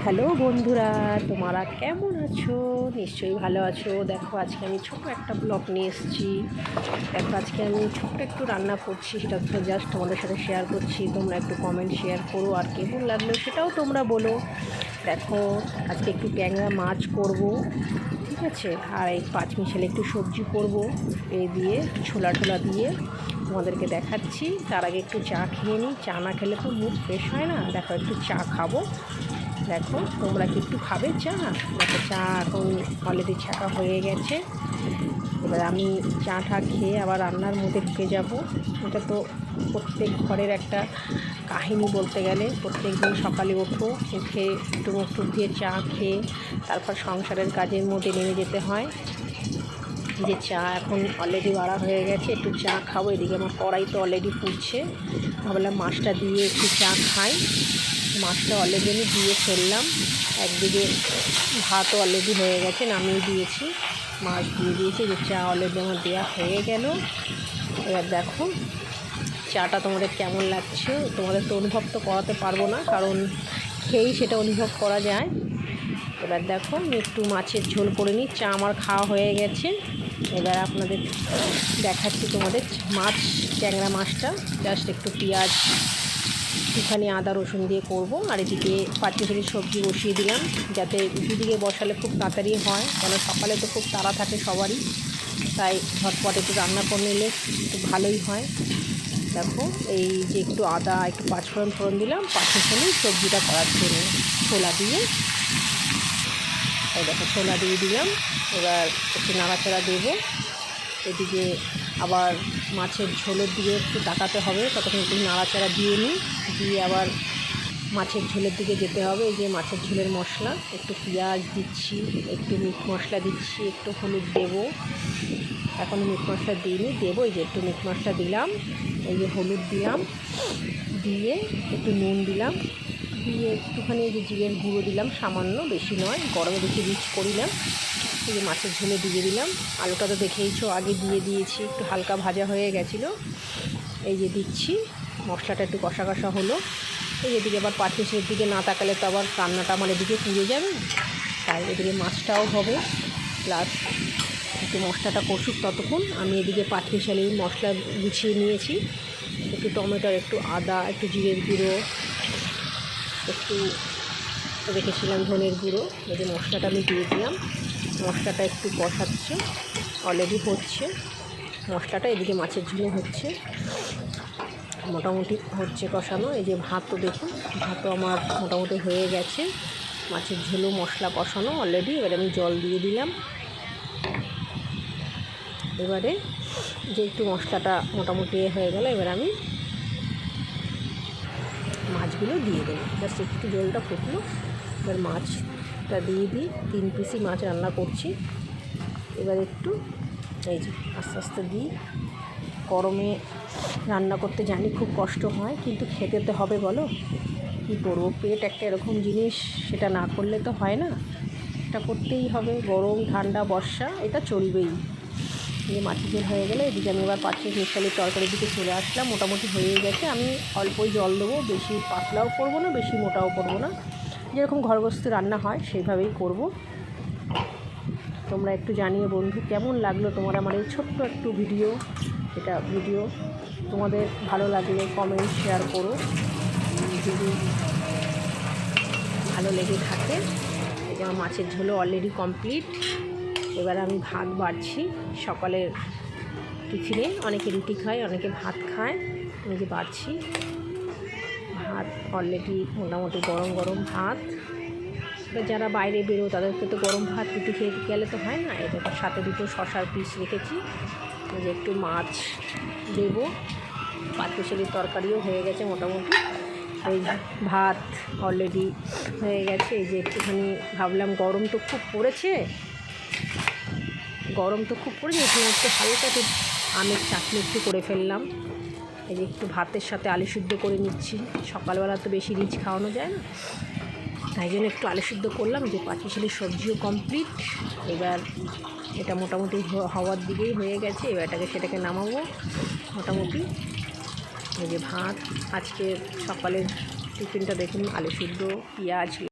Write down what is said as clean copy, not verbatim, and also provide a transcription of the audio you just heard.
Hello বন্ধুরা, তোমরা কেমন আছো? নিশ্চয়ই ভালো আছো। দেখো আজকে আমি ছোটো একটা ব্লগ নিয়ে এসেছি। দেখো আজকে আমি ছোট্ট একটু রান্না করছি, সেটা তো জাস্ট তোমাদের সাথে শেয়ার করছি। তোমরা একটু কমেন্ট শেয়ার করো, আর কেমন লাগলো সেটাও তোমরা বলো। দেখো আজকে একটু ট্যাংরা মাছ করব, ঠিক আছে, আর এই পাঁচমিশালি একটু সবজি করব, এই দিয়ে ছোলা টোলা দিয়ে তোমাদেরকে দেখাচ্ছি। তার আগে একটু চা খেয়ে নিই, চা না খেলে তো মুড ফ্রেশ হয় না। দেখো একটু চা খাবো। দেখো তোমরা কি একটু খাবে চা? দেখো চা এখন অলরেডি ছাকা হয়ে গেছে। এবার আমি চাটা খেয়ে আবার রান্নার মধ্যে ঢুকে যাব। এটা তো প্রত্যেক ঘরের একটা কাহিনী বলতে গেলে। প্রত্যেক দিন সকালে উঠে একটু মুখ টুক দিয়ে চা খেয়ে তারপর সংসারের কাজের মধ্যে নেমে যেতে হয়। যে চা এখন অলরেডি বাড়া হয়ে গেছে, একটু চা খাবো। এদিকে আমার কড়াই তো অলরেডি ফুটছে, ভাবলাম মাছটা দিয়ে একটু চা খাই। মাছটা অলরেডি আমি দিয়ে ফেললাম। একদিকে ভাতও অলরেডি হয়ে গেছে, নামিয়ে দিয়েছি, মাছ দিয়ে দিয়েছি। যে চা অলরেডি আমার দেওয়া হয়ে গেল। এবার দেখো চাটা তোমাদের কেমন লাগছে। তোমাদের তো অনুভব তো করাতে পারবো না, কারণ খেয়েই সেটা অনুভব করা যায়। এবার দেখো আমি একটু মাছের ঝোল করে নিই। চা আমার খাওয়া হয়ে গেছে। এবার আপনাদের দেখাচ্ছি তোমাদের মাছ, ট্যাংরা মাছটা জাস্ট একটু পেঁয়াজ, একটুখানি আদা রসুন দিয়ে করব। আর এদিকে পাঁচমিশালি সবজি বসিয়ে দিলাম, যাতে দুদিকে বসালে খুব তাড়াতাড়ি হয়, কারণ সকালে তো খুব তাড়া থাকে সবারই, তাই ঝটপট একটু রান্না করে নিলে একটু ভালোই হয়। দেখো এই যে একটু আদা, একটু পাঁচফোড়ন দিলাম পাঁচমিশালি সবজিটা করার জন্য। ছোলা দিয়ে, এই দেখো ছোলা দিয়ে দিলাম। এবার একটু নাড়াচাড়া দেবো। এদিকে আবার মাছের ঝোলের দিকে একটু তাকাতে হবে, ততক্ষণ একটু নাড়াচাড়া দিয়ে নিই, দিয়ে আবার মাছের ঝোলের দিকে যেতে হবে। এই যে মাছের ঝোলের মশলা, একটু পেঁয়াজ দিচ্ছি, একটু মিট মশলা দিচ্ছি, একটু হলুদ দেবো। এখন মিট মশলা দিইনি, দেবো। এই যে একটু মিট মশলা দিলাম, এই যে হলুদ দিলাম, দিয়ে একটু নুন দিলাম, দিয়ে একটুখানি এই যে জিরের গুঁড়ো দিলাম সামান্য, বেশি নয়, গরমে বেশি রিচ করি না। এই যে মাছের ঝোলে দিয়ে দিলাম। আলুটা তো দেখেইছো আগে দিয়ে দিয়েছি, একটু হালকা ভাজা হয়ে গেছিলো। এই যে দিচ্ছি, মশলাটা একটু কষা কষা হলো। এই এদিকে আবার পাঁচমিশালির দিকে না তাকালে তো আবার রান্নাটা আমার এদিকে পুড়ে যাবে, তাই এদিকে মাছটাও হবে, প্লাস একটু মশলাটা কষুক ততক্ষণ। আমি এদিকে পাঁচমিশালির মশলা গুছিয়ে নিয়েছি, একটু টমেটোর, একটু আদা, একটু জিরের গুঁড়ো, একটু রেখেছিলাম ধনের গুঁড়ো। এই যে মশলাটা আমি দিয়ে দিলাম। মশলাটা একটু কষাচ্ছে, অলরেডি হচ্ছে মশলাটা। এদিকে মাছের ঝোলে হচ্ছে, মোটামুটি হচ্ছে কষানো। এই যে ভাতও দেখুন, ভাতও আমার মোটামুটি হয়ে গেছে। মাছের ঝোলও মশলা কষানো অলরেডি। এবারে আমি জল দিয়ে দিলাম। এবারে যে একটু মশলাটা মোটামুটি হয়ে গেল, এবার আমি মাছগুলো দিয়ে দেবো। জাস্ট একটু জলটা ফুটলো, এবার মাছটা দিয়ে দিই। 3 পিসই মাছ রান্না করছি। এবার একটু এই যে আস্তে আস্তে দিই। গরমে রান্না করতে জানি খুব কষ্ট হয়, কিন্তু খেতে তো হবে, বলো কী করবো। পেট একটা এরকম জিনিস, সেটা না করলে তো হয় না, এটা করতেই হবে। গরম ঠান্ডা বর্ষা এটা চলবেই। এই মাছের ঝোল হয়ে গেলে এদিকে আমি এবার পাঁচমিশালি তরকারির দিকে চলে আসলাম। মোটামুটি হয়ে গেছে। আমি অল্পই জল দেবো, বেশি পাতলাও করবো না, বেশি মোটাও করবো না, যেরকম ঘরগস্থ রান্না হয় সেইভাবেই করব। তোমরা একটু জানিও বন্ধু, কেমন লাগলো তোমার আমার এই ছোট্ট একটু ভিডিও। এটা ভিডিও তোমাদের ভালো লাগলে কমেন্ট শেয়ার করো, যদি ভালো লেগে থাকে। এই যে আমার মাছের ঝোলও অলরেডি কমপ্লিট। এবার আমি ভাত বাড়ছি। সকালের টিফিনে অনেকে রুটি খায়, অনেকে ভাত খায়। আমি যে বাড়ছি ভাত, অলরেডি মোটামুটি গরম গরম ভাত। এবার যারা বাইরে বেরো তাদেরকে তো গরম ভাত রুটি খেয়ে গেলে তো হয় না। এটা সাথে দুটো শশার পিস রেখেছি, যে একটু মাছ দেবো। পাঁচমিশালির তরকারিও হয়ে গেছে মোটামুটি। এই ভাত অলরেডি হয়ে গেছে। এই যে একটুখানি ভাবলাম গরম তো খুব পড়েছে, এখানে একটু হালকা একটু আমের চাটনি একটু করে ফেললাম। এই যে একটু ভাতের সাথে আলু সিদ্ধ করে নিচ্ছি। সকালবেলা তো বেশি রিচ খাওয়ানো যায় না, তাই জন্য একটু আলু সিদ্ধ করলাম। যে পাঁচমিশালির সবজিও কমপ্লিট। এবার এটা মোটামুটি হওয়ার দিকেই হয়ে গেছে। এবার সেটাকে নামাবো মোটামুটি। এই যে ভাত, আজকে সকালের টিফিনটা দেখুন, আলু সিদ্ধ, পেঁয়াজ।